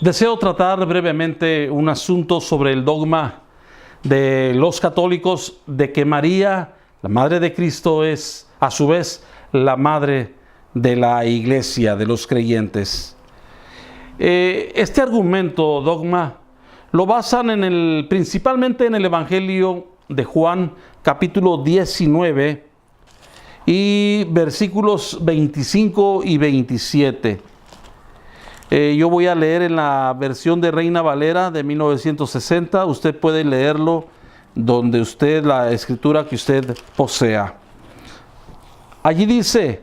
Deseo tratar brevemente un asunto sobre el dogma de los católicos de que María, la Madre de Cristo, es a su vez la Madre de la Iglesia, de los creyentes. Este argumento, dogma, lo basan principalmente en el Evangelio de Juan, capítulo 19 y versículos 25 y 27. Yo voy a leer en la versión de Reina Valera de 1960. Usted puede leerlo donde la escritura que usted posea. Allí dice: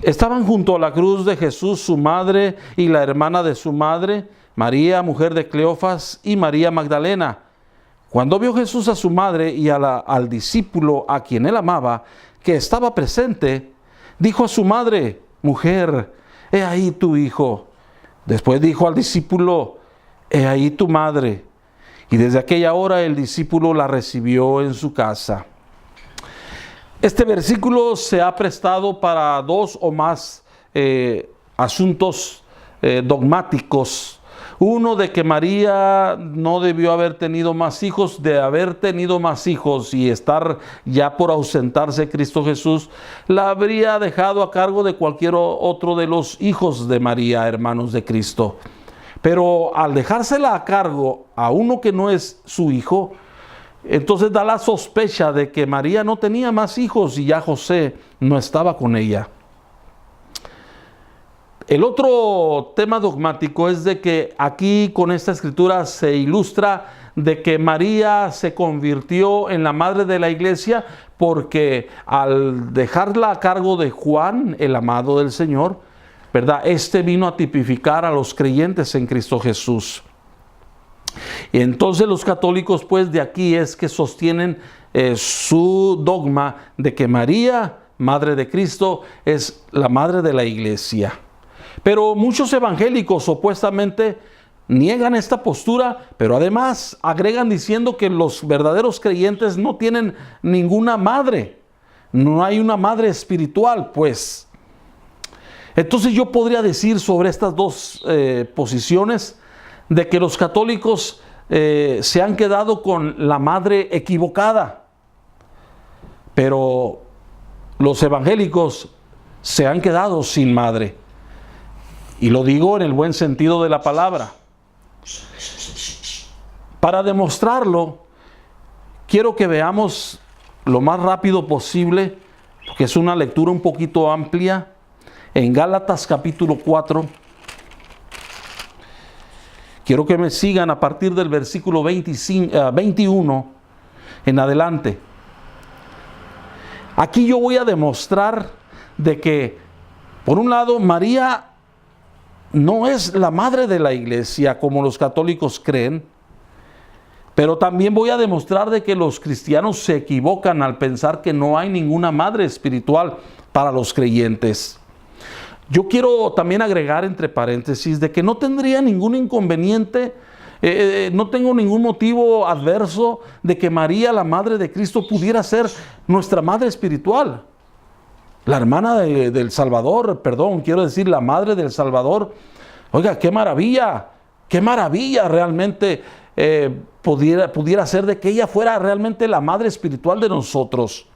estaban junto a la cruz de Jesús su madre y la hermana de su madre, María, mujer de Cleofas, y María Magdalena. Cuando vio Jesús a su madre y al discípulo a quien él amaba, que estaba presente, dijo a su madre: mujer, he ahí tu hijo. Después dijo al discípulo: he ahí tu madre. Y desde aquella hora el discípulo la recibió en su casa. Este versículo se ha prestado para dos o más asuntos dogmáticos. Uno, de que María no debió haber tenido más hijos. De haber tenido más hijos y estar ya por ausentarse Cristo Jesús, la habría dejado a cargo de cualquier otro de los hijos de María, hermanos de Cristo. Pero al dejársela a cargo a uno que no es su hijo, entonces da la sospecha de que María no tenía más hijos y ya José no estaba con ella. El otro tema dogmático es de que aquí con esta escritura se ilustra de que María se convirtió en la madre de la iglesia porque al dejarla a cargo de Juan, el amado del Señor, ¿verdad? Este vino a tipificar a los creyentes en Cristo Jesús. Y entonces los católicos, pues, de aquí es que sostienen su dogma de que María, madre de Cristo, es la madre de la iglesia. Pero muchos evangélicos opuestamente niegan esta postura, pero además agregan diciendo que los verdaderos creyentes no tienen ninguna madre. No hay una madre espiritual, pues. Entonces yo podría decir sobre estas dos posiciones de que los católicos se han quedado con la madre equivocada, pero los evangélicos se han quedado sin madre. Y lo digo en el buen sentido de la palabra. Para demostrarlo, quiero que veamos lo más rápido posible, porque es una lectura un poquito amplia, en Gálatas capítulo 4. Quiero que me sigan a partir del versículo 21 en adelante. Aquí yo voy a demostrar de que, por un lado, María no es la madre de la iglesia como los católicos creen, pero también voy a demostrar de que los cristianos se equivocan al pensar que no hay ninguna madre espiritual para los creyentes. Yo quiero también agregar entre paréntesis de que no tendría ningún inconveniente, no tengo ningún motivo adverso de que María, la madre de Cristo, pudiera ser nuestra madre espiritual. La hermana del Salvador, quiero decir la madre del Salvador. Oiga, qué maravilla realmente pudiera ser de que ella fuera realmente la madre espiritual de nosotros.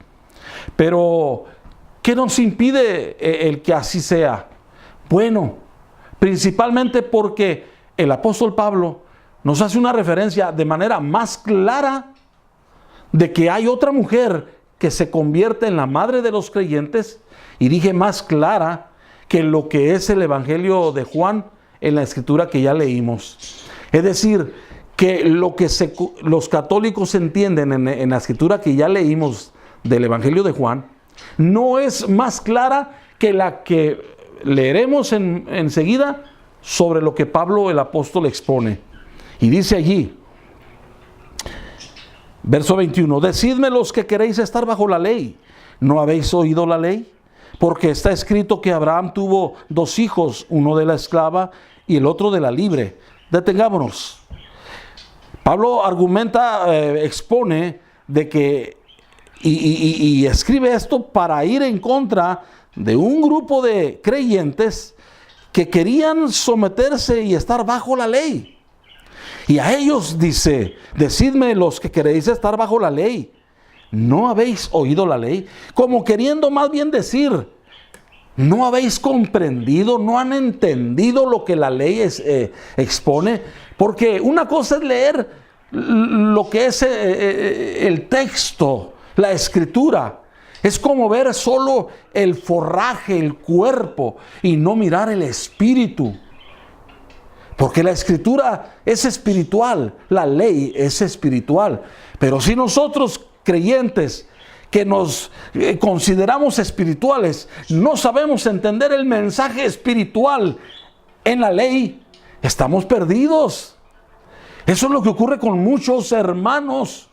Pero, ¿qué nos impide el que así sea? Bueno, principalmente porque el apóstol Pablo nos hace una referencia de manera más clara de que hay otra mujer que se convierte en la madre de los creyentes, y dije más clara que lo que es el Evangelio de Juan en la escritura que ya leímos. Es decir, que lo que los católicos entienden en la escritura que ya leímos del Evangelio de Juan, no es más clara que la que leeremos enseguida sobre lo que Pablo el apóstol expone. Y dice allí, verso 21, decidme los que queréis estar bajo la ley, ¿no habéis oído la ley? Porque está escrito que Abraham tuvo dos hijos, uno de la esclava y el otro de la libre. Detengámonos. Pablo argumenta, expone de que, y escribe esto para ir en contra de un grupo de creyentes que querían someterse y estar bajo la ley. Y a ellos dice, decidme los que queréis estar bajo la ley, ¿no habéis oído la ley? Como queriendo más bien decir, ¿no habéis comprendido? ¿No han entendido lo que la ley expone? Porque una cosa es leer lo que es el texto, la escritura. Es como ver solo el forraje, el cuerpo, y no mirar el espíritu. Porque la escritura es espiritual, la ley es espiritual. Pero si nosotros creyentes que nos consideramos espirituales, no sabemos entender el mensaje espiritual en la ley, estamos perdidos. Eso es lo que ocurre con muchos hermanos,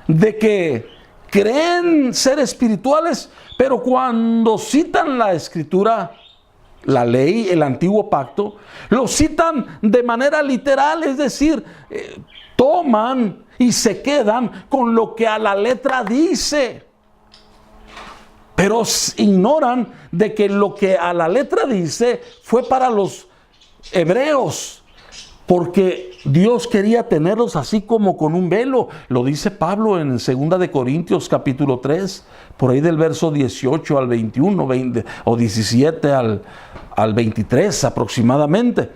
de que creen ser espirituales, pero cuando citan la escritura, la ley, el antiguo pacto, lo citan de manera literal, es decir, toman y se quedan con lo que a la letra dice, pero ignoran de que lo que a la letra dice fue para los hebreos, porque Dios quería tenerlos así como con un velo. Lo dice Pablo en 2 de Corintios capítulo 3, por ahí del verso 18 al 21, 20, o 17 al 23 aproximadamente.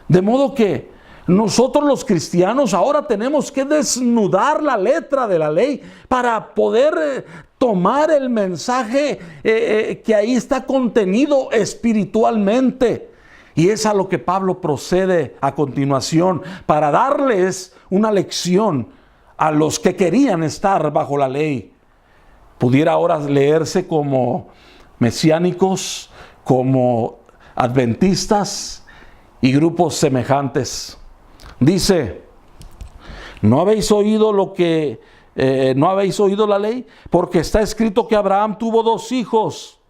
De modo que nosotros los cristianos ahora tenemos que desnudar la letra de la ley para poder tomar el mensaje que ahí está contenido espiritualmente. Y es a lo que Pablo procede a continuación para darles una lección a los que querían estar bajo la ley. Pudiera ahora leerse como mesiánicos, como adventistas y grupos semejantes. Dice, ¿no habéis oído no habéis oído la ley? Porque está escrito que Abraham tuvo 2 hijos,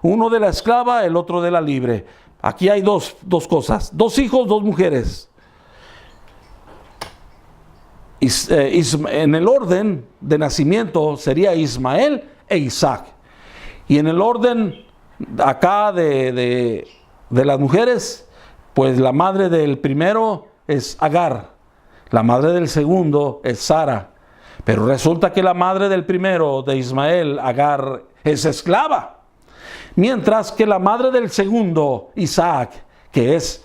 uno de la esclava, el otro de la libre. Aquí hay dos cosas, 2 hijos, 2 mujeres. En el orden de nacimiento sería Ismael e Isaac. Y en el orden acá de las mujeres, pues la madre del primero es Agar, la madre del segundo es Sara. Pero resulta que la madre del primero, de Ismael, Agar, es esclava. Mientras que la madre del segundo, Isaac, que es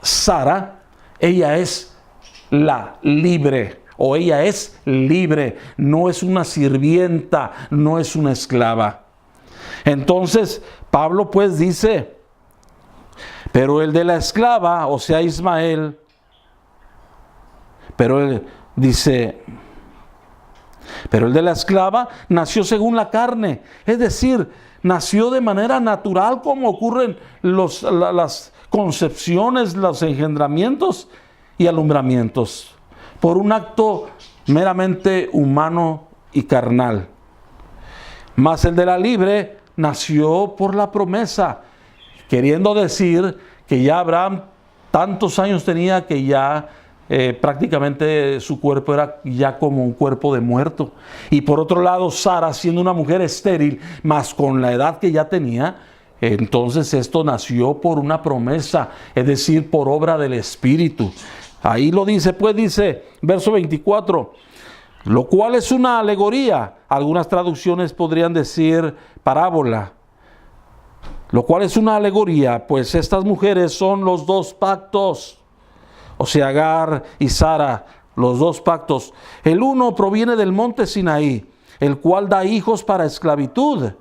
Sara, ella es la libre, o ella es libre, no es una sirvienta, no es una esclava. Entonces, Pablo pues dice, pero el de la esclava, o sea Ismael, pero él dice, pero el de la esclava nació según la carne, es decir, nació de manera natural, como ocurren las concepciones, los engendramientos y alumbramientos, por un acto meramente humano y carnal. Mas el de la libre nació por la promesa, queriendo decir que ya Abraham tantos años tenía que ya prácticamente su cuerpo era ya como un cuerpo de muerto. Y por otro lado, Sara, siendo una mujer estéril, más con la edad que ya tenía, entonces esto nació por una promesa, es decir, por obra del Espíritu. Ahí lo dice, pues dice, verso 24, lo cual es una alegoría. Algunas traducciones podrían decir parábola. Lo cual es una alegoría, pues estas mujeres son los 2 pactos. O sea, Agar y Sara, los 2 pactos. El uno proviene del monte Sinaí, el cual da hijos para esclavitud.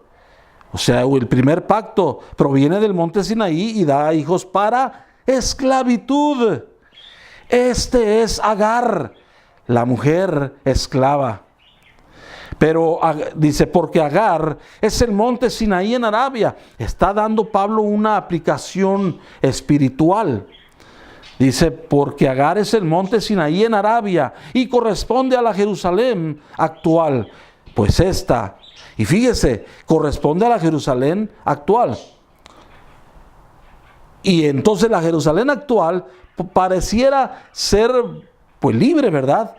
O sea, el primer pacto proviene del monte Sinaí y da hijos para esclavitud. Este es Agar, la mujer esclava. Pero dice, porque Agar es el monte Sinaí en Arabia. Está dando Pablo una aplicación espiritual. Dice, porque Agar es el monte Sinaí en Arabia y corresponde a la Jerusalén actual. Pues esta, y fíjese, corresponde a la Jerusalén actual. Y entonces la Jerusalén actual pareciera ser pues libre, ¿verdad?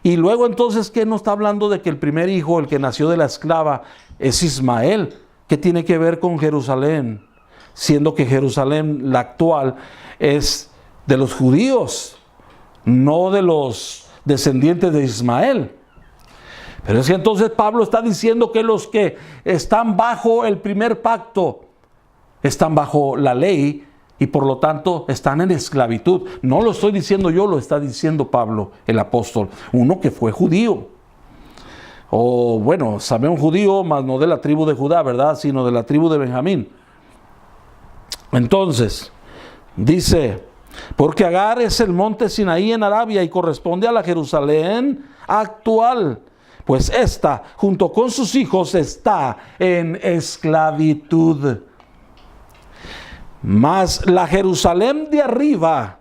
Y luego entonces, ¿qué nos está hablando de que el primer hijo, el que nació de la esclava, es Ismael? ¿Qué tiene que ver con Jerusalén? siendo que Jerusalén, la actual, es de los judíos, no de los descendientes de Ismael. Pero es que entonces Pablo está diciendo que los que están bajo el primer pacto están bajo la ley y por lo tanto están en esclavitud. No lo estoy diciendo yo, lo está diciendo Pablo, el apóstol, uno que fue judío. O bueno, Sameón judío, mas no de la tribu de Judá, ¿verdad? Sino de la tribu de Benjamín. Entonces, dice, porque Agar es el monte Sinaí en Arabia y corresponde a la Jerusalén actual. Pues esta, junto con sus hijos, está en esclavitud. Mas la Jerusalén de arriba,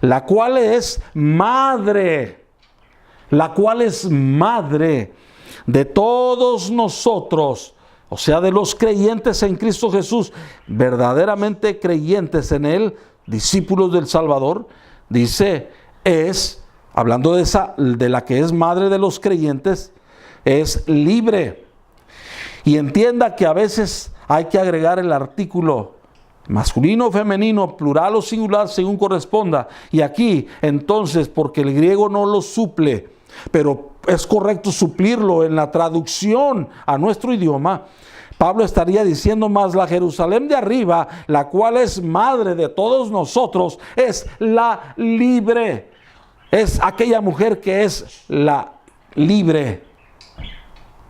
la cual es madre de todos nosotros, o sea, de los creyentes en Cristo Jesús, verdaderamente creyentes en Él, discípulos del Salvador, dice, es, hablando de la que es madre de los creyentes, es libre. Y entienda que a veces hay que agregar el artículo masculino o femenino, plural o singular, según corresponda. Y aquí, entonces, porque el griego no lo suple, pero es correcto suplirlo en la traducción a nuestro idioma, Pablo estaría diciendo, más la Jerusalén de arriba, la cual es madre de todos nosotros, es la libre. Es aquella mujer que es la libre.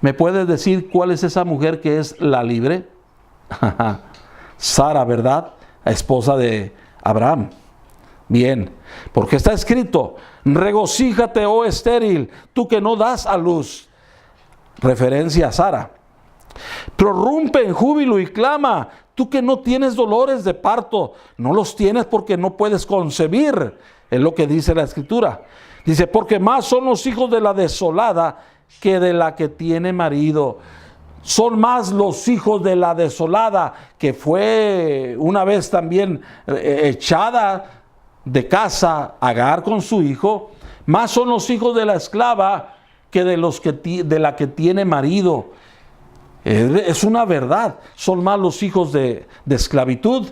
¿Me puedes decir cuál es esa mujer que es la libre? Sara, ¿verdad? La esposa de Abraham. Bien, porque está escrito, regocíjate, oh estéril, tú que no das a luz. Referencia a Sara. Prorrumpe en júbilo y clama, tú que no tienes dolores de parto. No los tienes porque no puedes concebir, es lo que dice la Escritura. Dice, porque más son los hijos de la desolada que de la que tiene marido. Son más los hijos de la desolada, que fue una vez también echada de casa, Agar con su hijo. Más son los hijos de la esclava que de la que tiene marido. Es una verdad. Son más los hijos de esclavitud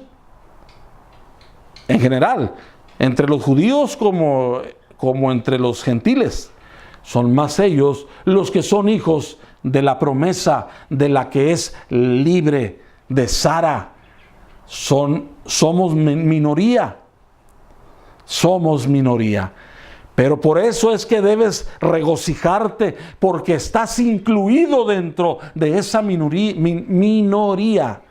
en general, entre los judíos como entre los gentiles. Son más ellos los que son hijos de la promesa de la que es libre, de Sara. Somos minoría. Somos minoría. Pero por eso es que debes regocijarte, porque estás incluido dentro de esa minoría.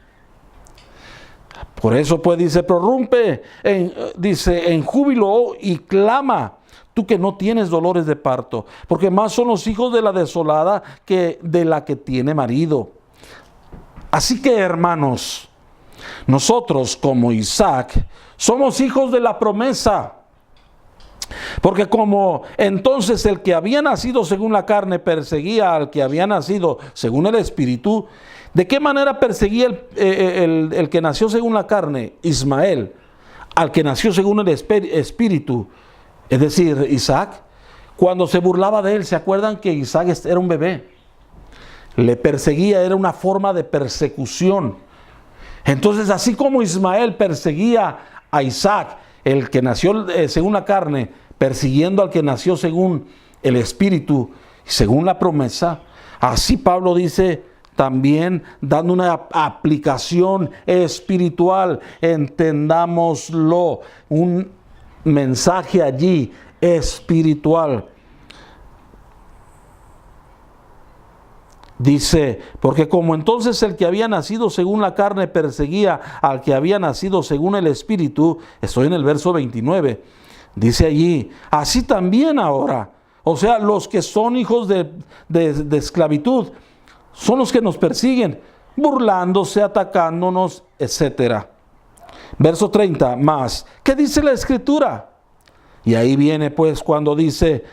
Por eso pues dice, prorrumpe, en júbilo y clama, tú que no tienes dolores de parto, porque más son los hijos de la desolada que de la que tiene marido. Así que, hermanos, nosotros como Isaac somos hijos de la promesa. Porque como entonces el que había nacido según la carne perseguía al que había nacido según el Espíritu, ¿de qué manera perseguía el que nació según la carne, Ismael, al que nació según el Espíritu? Es decir, Isaac, cuando se burlaba de él, ¿se acuerdan que Isaac era un bebé? Le perseguía, era una forma de persecución. Entonces, así como Ismael perseguía a Isaac, el que nació según la carne, persiguiendo al que nació según el Espíritu, según la promesa, así Pablo dice también, dando una aplicación espiritual, entendámoslo, un mensaje allí espiritual. Dice, porque como entonces el que había nacido según la carne perseguía al que había nacido según el Espíritu, estoy en el verso 29, dice allí, así también ahora, o sea, los que son hijos de esclavitud, son los que nos persiguen, burlándose, atacándonos, etc. Verso 30, más, ¿qué dice la Escritura? Y ahí viene pues cuando dice,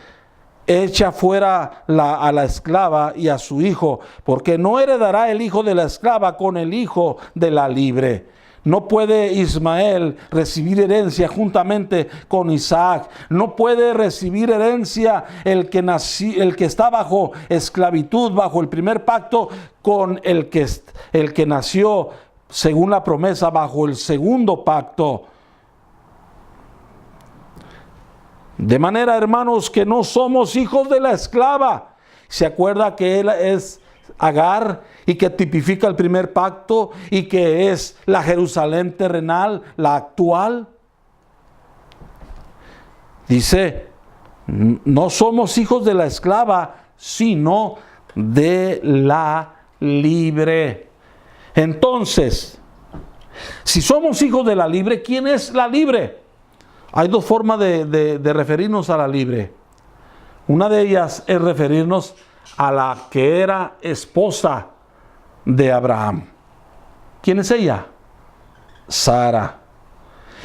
echa fuera a la esclava y a su hijo, porque no heredará el hijo de la esclava con el hijo de la libre. No puede Ismael recibir herencia juntamente con Isaac. No puede recibir herencia el que está bajo esclavitud, bajo el primer pacto, con el que nació según la promesa, bajo el segundo pacto. De manera, hermanos, que no somos hijos de la esclava. ¿Se acuerda que él es Agar y que tipifica el primer pacto y que es la Jerusalén terrenal, la actual? Dice, no somos hijos de la esclava, sino de la libre. Entonces, si somos hijos de la libre, ¿quién es la libre? Hay dos formas de referirnos a la libre. Una de ellas es referirnos a la que era esposa de Abraham. ¿Quién es ella? Sara.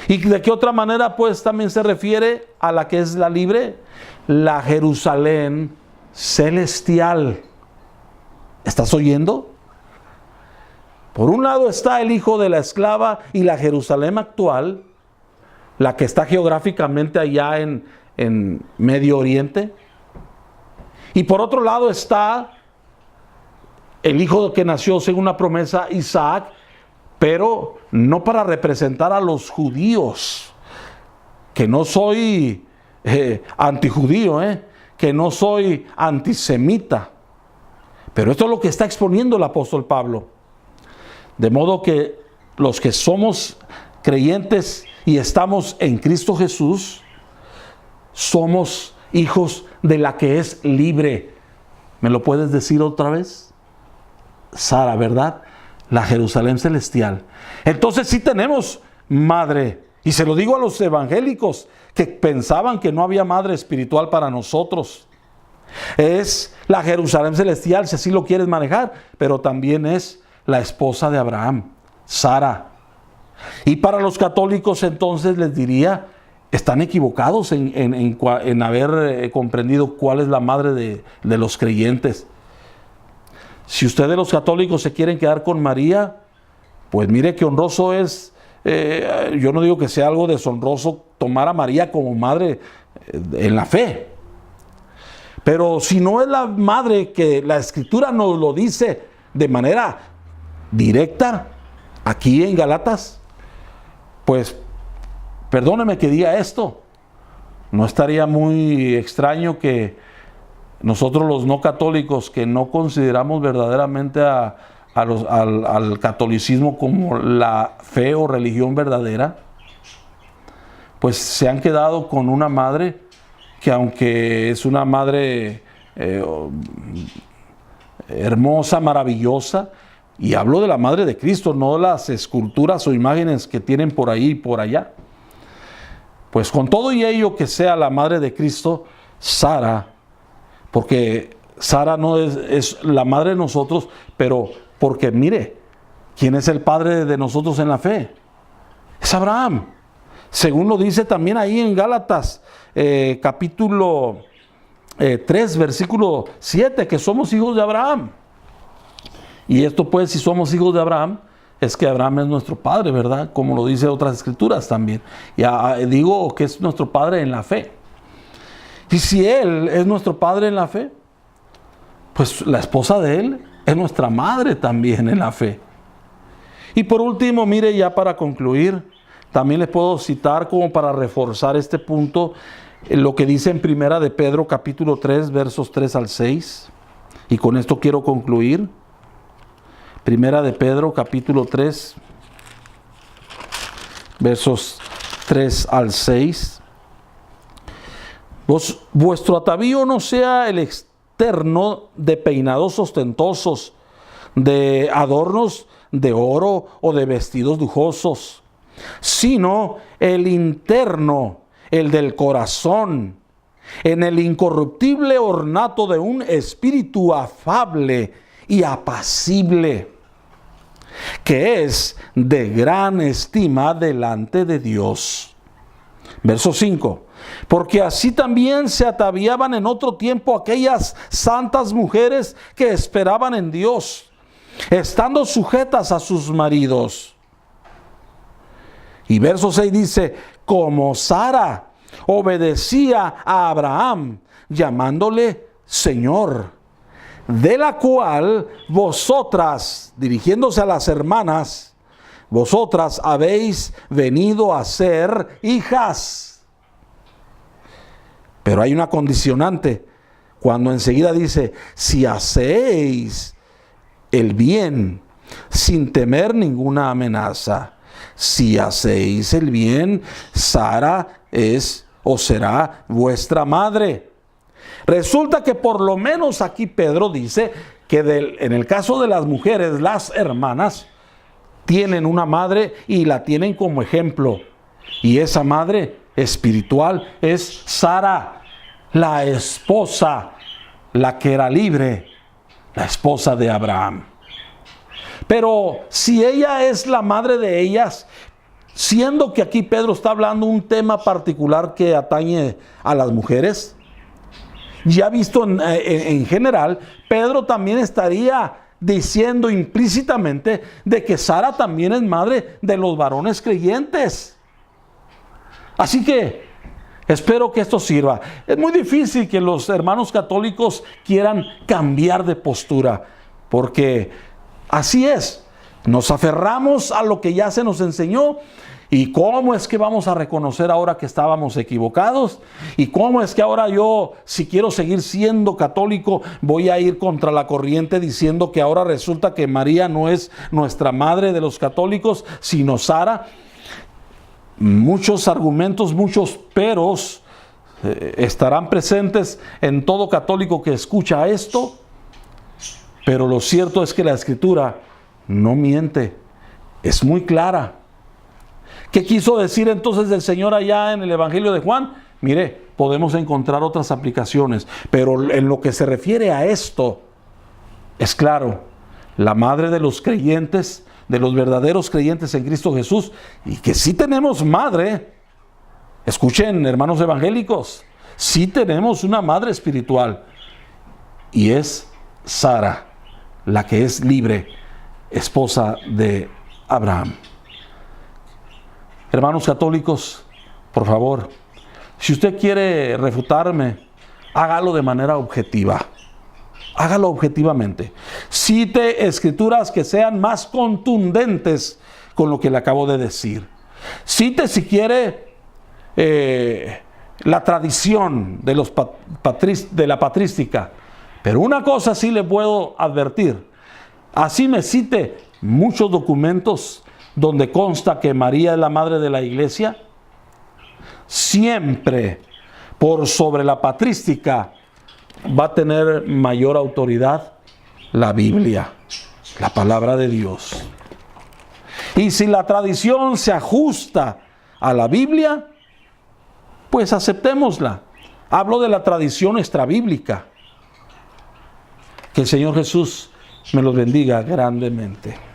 ¿Y de qué otra manera pues también se refiere a la que es la libre? La Jerusalén celestial. ¿Estás oyendo? Por un lado está el hijo de la esclava y la Jerusalén actual, la que está geográficamente allá en Medio Oriente. Y por otro lado está el hijo que nació según la promesa, Isaac, pero no para representar a los judíos, que no soy antijudío, que no soy antisemita. Pero esto es lo que está exponiendo el apóstol Pablo. De modo que los que somos creyentes y estamos en Cristo Jesús, somos hijos de la que es libre. ¿Me lo puedes decir otra vez? Sara, ¿verdad? La Jerusalén celestial. Entonces sí tenemos madre. Y se lo digo a los evangélicos que pensaban que no había madre espiritual para nosotros. Es la Jerusalén celestial, si así lo quieres manejar, pero también es la esposa de Abraham, Sara. Y para los católicos entonces les diría, están equivocados en haber comprendido cuál es la madre de los creyentes. Si ustedes los católicos se quieren quedar con María, pues mire que honroso es, yo no digo que sea algo deshonroso tomar a María como madre en la fe. Pero si no es la madre que la Escritura nos lo dice de manera directa, aquí en Gálatas, pues perdóneme que diga esto, no estaría muy extraño que nosotros los no católicos, que no consideramos verdaderamente al catolicismo como la fe o religión verdadera, pues se han quedado con una madre que, aunque es una madre hermosa, maravillosa, y hablo de la madre de Cristo, no las esculturas o imágenes que tienen por ahí y por allá, pues con todo y ello que sea la madre de Cristo, Sara, porque Sara no es la madre de nosotros, pero porque mire, ¿quién es el padre de nosotros en la fe? Es Abraham. Según lo dice también ahí en Gálatas, capítulo 3, versículo 7, que somos hijos de Abraham. Y esto pues, si somos hijos de Abraham, es que Abraham es nuestro padre, ¿verdad? Como lo dice otras escrituras también. Ya digo que es nuestro padre en la fe. Y si él es nuestro padre en la fe, pues la esposa de él es nuestra madre también en la fe. Y por último, mire, ya para concluir, también les puedo citar como para reforzar este punto, lo que dice en Primera de Pedro capítulo 3, versos 3 al 6. Y con esto quiero concluir. Primera de Pedro capítulo 3, versos 3 al 6. Vuestro atavío no sea el externo de peinados ostentosos, de adornos de oro o de vestidos lujosos, sino el interno, el del corazón, en el incorruptible ornato de un espíritu afable y apacible, que es de gran estima delante de Dios. Verso 5. Porque así también se ataviaban en otro tiempo aquellas santas mujeres que esperaban en Dios, estando sujetas a sus maridos. Y verso 6 dice, como Sara obedecía a Abraham, llamándole Señor, de la cual vosotras, dirigiéndose a las hermanas, vosotras habéis venido a ser hijas. Pero hay una condicionante, cuando enseguida dice, si hacéis el bien sin temer ninguna amenaza. Si hacéis el bien, Sara es o será vuestra madre. Resulta que por lo menos aquí Pedro dice que en el caso de las mujeres, las hermanas, tienen una madre y la tienen como ejemplo. Y esa madre espiritual es Sara, la esposa, la que era libre, la esposa de Abraham. Pero si ella es la madre de ellas, siendo que aquí Pedro está hablando un tema particular que atañe a las mujeres, ya visto en general, Pedro también estaría diciendo implícitamente de que Sara también es madre de los varones creyentes. Así que espero que esto sirva. Es muy difícil que los hermanos católicos quieran cambiar de postura, porque así es. Nos aferramos a lo que ya se nos enseñó. ¿Y cómo es que vamos a reconocer ahora que estábamos equivocados? ¿Y cómo es que ahora yo, si quiero seguir siendo católico, voy a ir contra la corriente diciendo que ahora resulta que María no es nuestra madre de los católicos, sino Sara? Muchos argumentos, muchos peros estarán presentes en todo católico que escucha esto, pero lo cierto es que la Escritura no miente, es muy clara. ¿Qué quiso decir entonces el Señor allá en el Evangelio de Juan? Mire, podemos encontrar otras aplicaciones, pero en lo que se refiere a esto, es claro, la madre de los creyentes, de los verdaderos creyentes en Cristo Jesús, y que sí tenemos madre. Escuchen, hermanos evangélicos, sí tenemos una madre espiritual, y es Sara, la que es libre, esposa de Abraham. Hermanos católicos, por favor, si usted quiere refutarme, hágalo de manera objetiva. Hágalo objetivamente. Cite escrituras que sean más contundentes con lo que le acabo de decir. Cite, si quiere, la tradición de la patrística. Pero una cosa sí le puedo advertir. Así me cite muchos documentos donde consta que María es la madre de la iglesia, siempre por sobre la patrística va a tener mayor autoridad la Biblia, la palabra de Dios. Y si la tradición se ajusta a la Biblia, pues aceptémosla. Hablo de la tradición extrabíblica. Que el Señor Jesús me los bendiga grandemente.